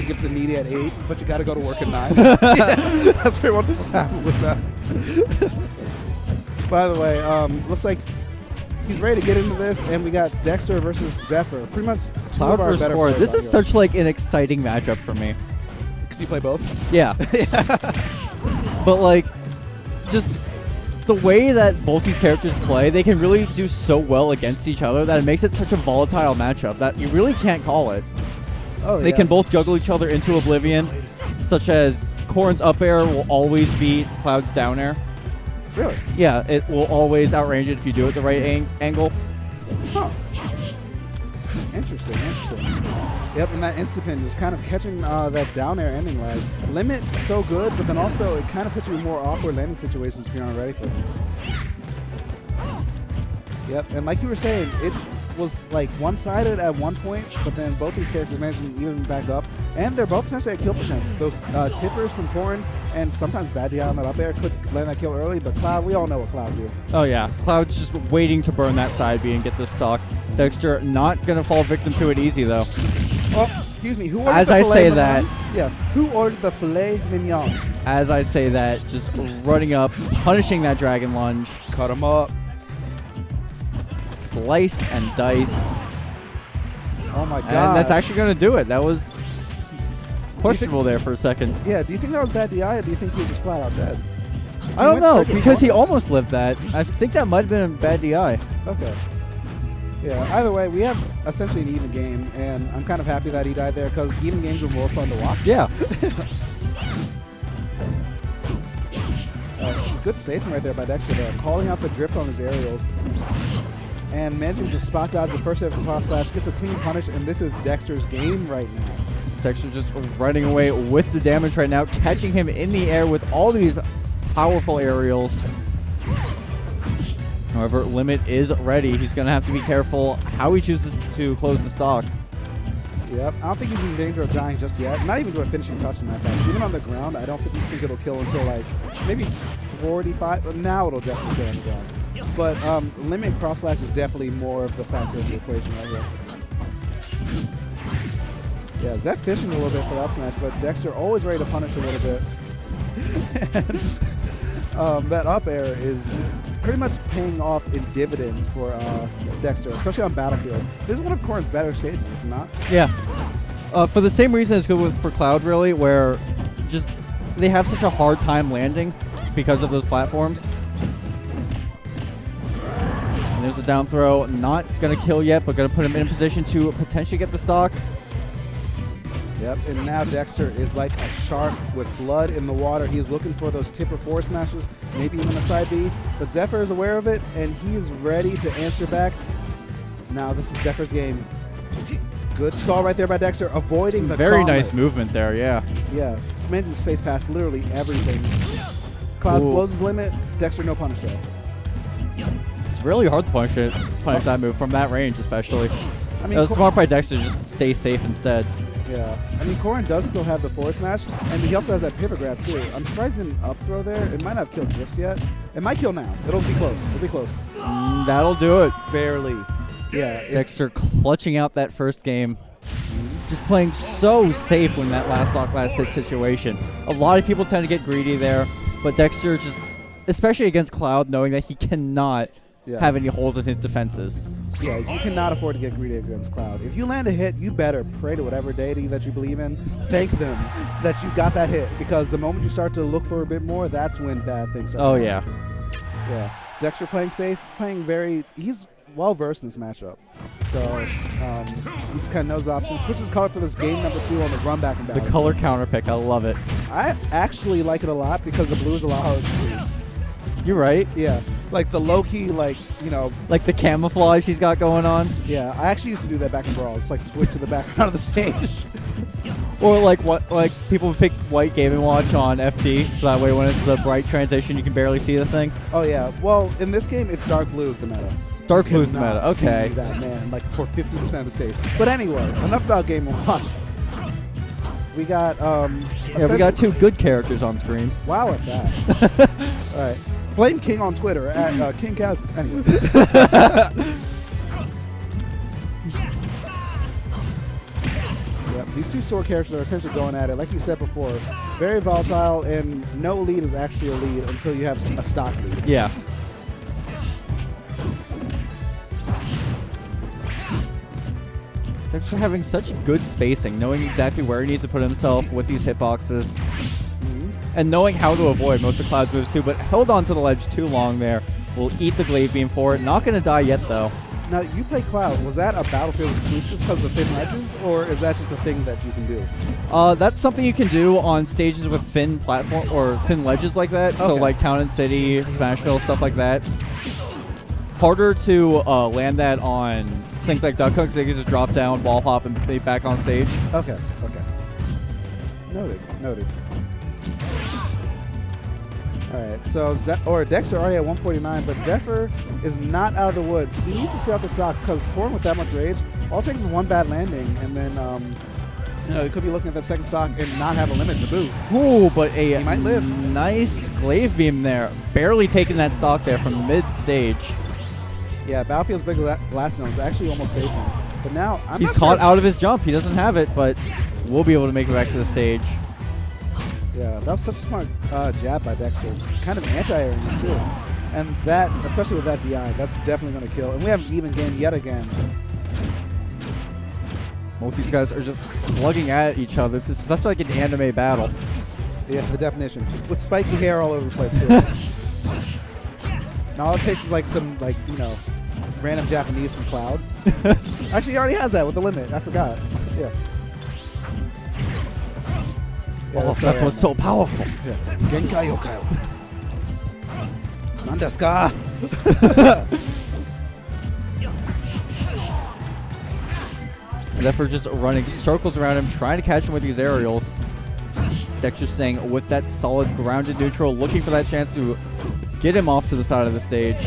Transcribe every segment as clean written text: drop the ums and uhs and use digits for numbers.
to get the media at 8, but you got to go to work at 9. Yeah, that's pretty much what's happening with that. By the way, looks like he's ready to get into this, and we got Dexter versus Zephyr. Pretty much Cloud versus Corrin. This is such like an exciting matchup for me. Because you play both? Yeah. But like, just the way that both these characters play, they can really do so well against each other that it makes it such a volatile matchup that you really can't call it. Oh, They can both juggle each other into oblivion, such as Corrin's up air will always beat Cloud's down air. Really? Yeah, it will always outrange it if you do it the right angle. Huh. Interesting. Yep, and that Instapin is kind of catching that down air ending lag. Limit so good, but then also it kind of puts you in more awkward landing situations if you're not ready for it. Yep, and like you were saying, it was like one-sided at one point, but then both these characters managed to even back up, and they're both essentially at kill percents. Those tippers from Corrin and sometimes Bad DI on that up air could land that kill early, but Cloud, we all know what Cloud do. Oh yeah, Cloud's just waiting to burn that side B and get the stock. Dexter not gonna fall victim to it easy though. Oh, excuse me, who ordered As the I filet say mignon? that, Yeah, who ordered the filet mignon? As I say that, just running up, punishing that dragon lunge. Cut him up. Sliced and diced. Oh my god. And that's actually going to do it. That was questionable there for a second. Yeah, do you think that was bad DI, or do you think he was just flat out dead? I don't know, because he almost lived that. I think that might have been a bad DI. Okay. Yeah, either way, we have essentially an even game, and I'm kind of happy that he died there, because even games are more fun to watch. Yeah. Good spacing right there by Dexter there, calling out the drift on his aerials. And managing to spot dodge the first hit of the cross slash, gets a clean punish, and this is Dexter's game right now. Dexter just running away with the damage right now, catching him in the air with all these powerful aerials. However, Limit is ready. He's going to have to be careful how he chooses to close the stock. Yep, I don't think he's in danger of dying just yet. Not even to a finishing touch in that fact. Even on the ground, I don't think it'll kill until like maybe 45. Now it'll definitely kill him down. But Limit cross slash is definitely more of the factor in the equation right here. Yeah, Zep fishing a little bit for that smash, but Dexter always ready to punish a little bit. That up air is pretty much paying off in dividends for Dexter, especially on Battlefield. This is one of Corrin's better stages, is it not? Yeah. For the same reason it's good for Cloud, really, where just they have such a hard time landing because of those platforms. And there's a down throw. Not going to kill yet, but going to put him in a position to potentially get the stock. Yep, and now Dexter is like a shark with blood in the water. He is looking for those tipper forward smashes, maybe even a side B. But Zephyr is aware of it, and he is ready to answer back. Now this is Zephyr's game. Good stall right there by Dexter, avoiding the very gauntlet. nice movement there, yeah. Yeah, managing to space past literally everything. Cloud blows his limit. Dexter no punish though. It's really hard to punish that move from that range, especially. I mean, it was smart by Dexter to just stay safe instead. Yeah, I mean, Corrin does still have the forward smash, and he also has that pivot grab too. I'm surprised he didn't up throw there. It might not have killed just yet. It might kill now. It'll be close. It'll be close. That'll do it. Barely. Yeah. Dexter clutching out that first game. Just playing so safe when that last hit situation. A lot of people tend to get greedy there, but Dexter just, especially against Cloud, knowing that he cannot have any holes in his defenses. Yeah, you cannot afford to get greedy against Cloud. If you land a hit, you better pray to whatever deity that you believe in. Thank them that you got that hit, because the moment you start to look for a bit more, that's when bad things start. Oh, yeah. Yeah. Dexter playing safe, playing very... He's well-versed in this matchup. So, he just kind of knows the options. Switches color for this game number 2 on the run back and back. The color counter pick, I love it. I actually like it a lot because the blue is a lot harder to see. You're right. Yeah. Like the low-key, like, you know... Like the camouflage he's got going on. Yeah, I actually used to do that back in Brawl. It's like switch to the background of the stage. Or like people pick white gaming watch on FD, so that way when it's the bright transition, you can barely see the thing. Oh, yeah. Well, in this game, it's dark blue is the meta. Dark blue is the meta, okay. See that, man, like for 50% of the stage. But anyway, enough about Game & Watch. We got... we got 2 good characters on screen. Wow at that. All right. Flame King on Twitter at King Kaz. Anyway. Yep, these two sword characters are essentially going at it. Like you said before, very volatile, and no lead is actually a lead until you have a stock lead. Yeah. Dexter having such good spacing, knowing exactly where he needs to put himself with these hitboxes, and knowing how to avoid most of Cloud's moves too, but held on to the ledge too long there. Will eat the glaive beam for it. Not going to die yet, though. Now, you play Cloud. Was that a Battlefield exclusive because of thin ledges, or is that just a thing that you can do? That's something you can do on stages with thin platform or thin ledges like that. Okay. So like Town and City, Smashville, stuff like that. Harder to land that on things like Duck Hook, so you can just drop down, wall hop, and be back on stage. Okay. Noted. All right, so Dexter already at 149, but Zephyr is not out of the woods. He needs to stay off the stock because Corrin with that much rage, all it takes is one bad landing, and then he could be looking at that second stock and not have a limit to boot. Ooh, but he might live. Nice glaive beam there, barely taking that stock there from the mid stage. Yeah, Battlefield's big last zone is actually almost safe him. But now he's caught out of his jump. He doesn't have it, but we'll be able to make it back to the stage. Yeah, that was such a smart jab by Dexter. Just kind of anti-airing him, too. And that, especially with that DI, that's definitely going to kill. And we have an even game yet again. Both these guys are just slugging at each other. This is such like an anime battle. Yeah, the definition. With spiky hair all over the place, too. And all it takes is like some, random Japanese from Cloud. Actually, he already has that with the limit. I forgot. Yeah. Oh, that was so powerful. Yeah. Genkai yokai. Nandesu ka? Zephyr just running circles around him, trying to catch him with these aerials. Dexter staying with that solid grounded neutral, looking for that chance to get him off to the side of the stage.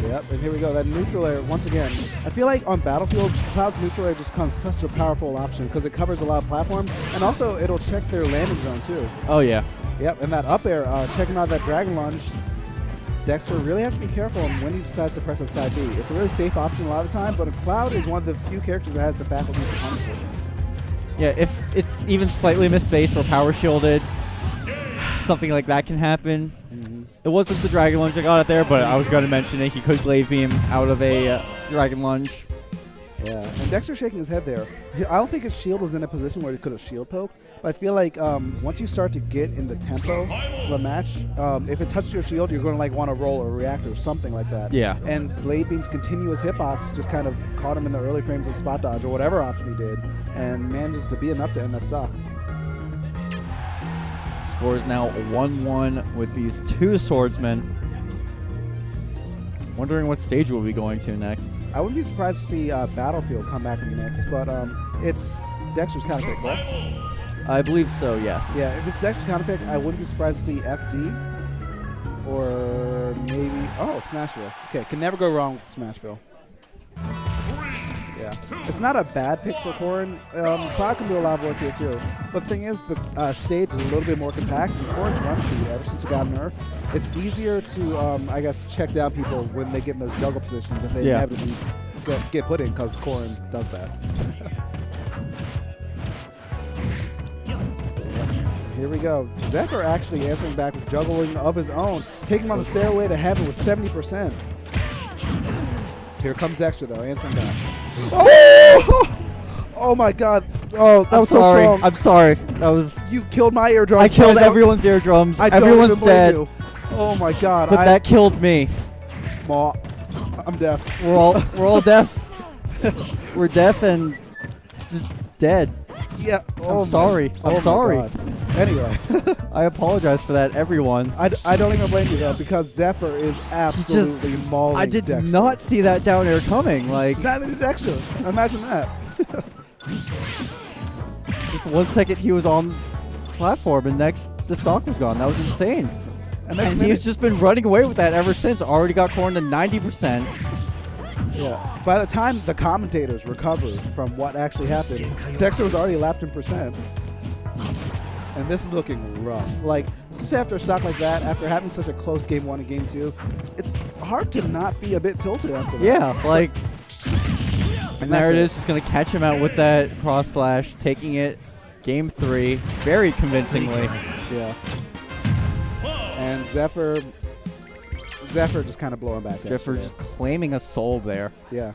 Yep, and here we go. That neutral air, once again, I feel like on Battlefield, Cloud's neutral air just becomes such a powerful option because it covers a lot of platform, and also it'll check their landing zone too. Oh, yeah. Yep, and that up air, checking out that dragon lunge, Dexter really has to be careful when he decides to press that side B. It's a really safe option a lot of the time, but Cloud is one of the few characters that has the faculties to punish it. Yeah, if it's even slightly misspaced or power shielded, something like that can happen. It wasn't the Dragon Lunge that got it there, but I was going to mention it. He could glaive beam out of a Dragon Lunge. Yeah, and Dexter shaking his head there. I don't think his shield was in a position where he could have shield poked, but I feel like once you start to get in the tempo of a match, if it touches your shield, you're going to want to roll or react or something like that. Yeah. And Blade Beam's continuous hitbox just kind of caught him in the early frames of spot dodge or whatever option he did, and manages to be enough to end that stock. Score is now 1-1 with these two swordsmen. Wondering what stage we'll be going to next. I wouldn't be surprised to see Battlefield come back in the mix, but it's Dexter's counterpick, correct? I believe so, yes. Yeah, if it's Dexter's counterpick, I wouldn't be surprised to see FD or maybe Smashville. Okay, can never go wrong with Smashville. Yeah, it's not a bad pick for Corrin. Cloud can do a lot of work here too. But the thing is, the stage is a little bit more compact. And Corrin's run speed, ever since it got nerfed, it's easier to, check down people when they get in those juggle positions and they inevitably get put in because Corrin does that. Here we go. Zephyr actually answering back with juggling of his own, taking him on the stairway to heaven with 70%. Here comes Dexter, though, answering back. Oh my God! Oh, that was so strong. I'm sorry. That was. You killed my eardrums. I killed everyone's eardrums. Everyone's dead. You. Oh my God! But that killed me. I'm deaf. We're all deaf. We're deaf and just dead. Yeah. I'm sorry. I'm sorry. God. Anyway, I apologize for that, everyone. I don't even blame you though, because Zephyr is absolutely mauling I did Dexter. not see that down air coming. Neither did Dexter. Imagine that. Just 1 second he was on platform, and next the stock was gone. That was insane. And he's just been running away with that ever since. Already got Corrin to 90%. Yeah. By the time the commentators recovered from what actually happened, Dexter was already lapped in percent. And this is looking rough. Especially after a stock like that, after having such a close game 1 and game 2, it's hard to not be a bit tilted after that. Yeah, And there it is, just going to catch him out with that cross slash, taking it game 3 very convincingly. Yeah. And Zephyr just kind of blowing back. Zephyr just claiming a soul there. Yeah.